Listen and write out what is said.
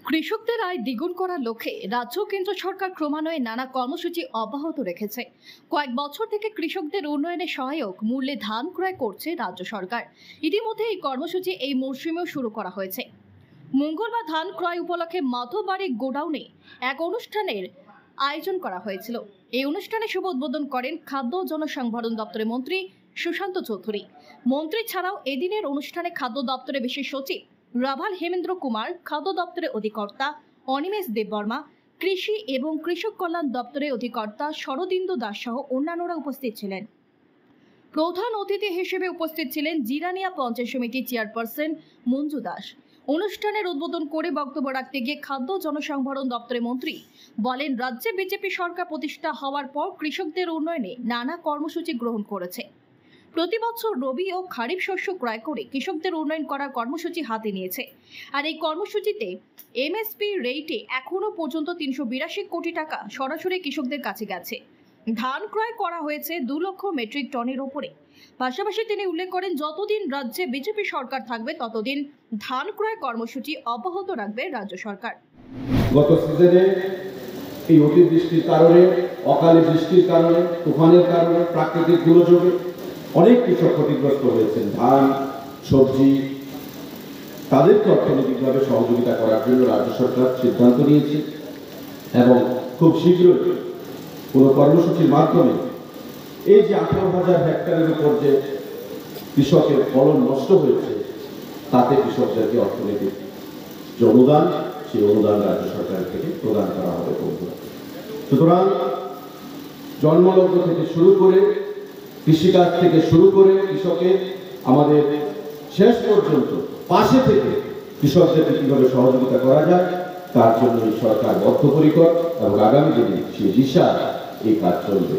কৃষকদের আয় দ্বিগুণ করার লক্ষ্যে রাজ্য কেন্দ্র সরকার ক্রমান্বয়ে নানা কর্মসূচি অব্যাহত রেখেছে। কয়েক বছর থেকে কৃষকদের উন্নয়নে সহায়ক মূল্যে ধান ক্রয় করছে রাজ্য সরকার। ইতিমধ্যে এই কর্মসূচি এই মরশুমেও শুরু করা হয়েছে। মঙ্গলবার ধান ক্রয় উপলক্ষে মাধববাড়ি গোডাউনে এক অনুষ্ঠানের আয়োজন করা হয়েছিল। এই অনুষ্ঠানে শুভ উদ্বোধন করেন খাদ্য জনসংভরণ দপ্তরের মন্ত্রী সুশান্ত চৌধুরী। মন্ত্রী ছাড়াও এদিনের অনুষ্ঠানে খাদ্য দপ্তরের বিশেষ সচিব রাভাল হেমেন্দ্র কুমার, খাদ্য দপ্তরের অধিকর্তা অনিমেষ দেববর্মা, কৃষি এবং কৃষক কল্যাণ দপ্তরের অধিকর্তা শরদিন্দু দাস সহ অন্যান্যরা উপস্থিত ছিলেন। প্রধান অতিথি হিসেবে উপস্থিত ছিলেন জিরানিয়া পঞ্চায়েত সমিতির চেয়ারপারসন মঞ্জু দাস। অনুষ্ঠানের উদ্বোধন করে বক্তব্য রাখতে গিয়ে খাদ্য জনসংভরণ দপ্তরের মন্ত্রী বলেন, রাজ্যে বিজেপি সরকার প্রতিষ্ঠা হওয়ার পর কৃষকদের উন্নয়নে নানা কর্মসূচি গ্রহণ করেছে। প্রতি বছর রবি ও খারিফ শস্য ক্রয় করে কৃষকদের উন্নয়ন করার কর্মসূচি হাতে নিয়েছে। আর এই কর্মসূচিতে এমএসপি রেটে এখনো পর্যন্ত 382 কোটি টাকা সরাসরি কৃষকদের কাছে গেছে। ধান ক্রয় করা হয়েছে 2 লক্ষ মেট্রিক টনের ওপরে। পাশাপাশি তিনি উল্লেখ করেন, যতদিন রাজ্যে বিজেপি সরকার থাকবে ততদিন ধান ক্রয় কর্মসূচি অব্যাহত রাখবে রাজ্য সরকার। গত সিজনে এই অতিবৃষ্টির কারণে, অকালে বৃষ্টির কারণে, তুফানের কারণে, প্রাকৃতিক দুর্যোগে অনেক কৃষক ক্ষতিগ্রস্ত হয়েছেন। ধান, সবজি, তাদেরকে অর্থনৈতিকভাবে সহযোগিতা করার জন্য রাজ্য সরকার সিদ্ধান্ত নিয়েছে এবং খুব শীঘ্রই কোনো কর্মসূচির মাধ্যমে এই যে 18,000 হেক্টরের উপর যে কৃষকের ফলন নষ্ট হয়েছে, তাতে কৃষকদেরকে অর্থনৈতিক যে অনুদান, সেই অনুদান রাজ্য সরকার থেকে প্রদান করা হবে। সুতরাং জন্মলগ্ন থেকে শুরু করে, কৃষিকাজ থেকে শুরু করে, কৃষকের আমাদের শেষ পর্যন্ত পাশে থেকে কৃষকদেরকে কিভাবে সহযোগিতা করা যায়, তার জন্য সরকার বদ্ধপরিকর এবং আগামী দিনে সেই দিশা এই কাজ চলবে।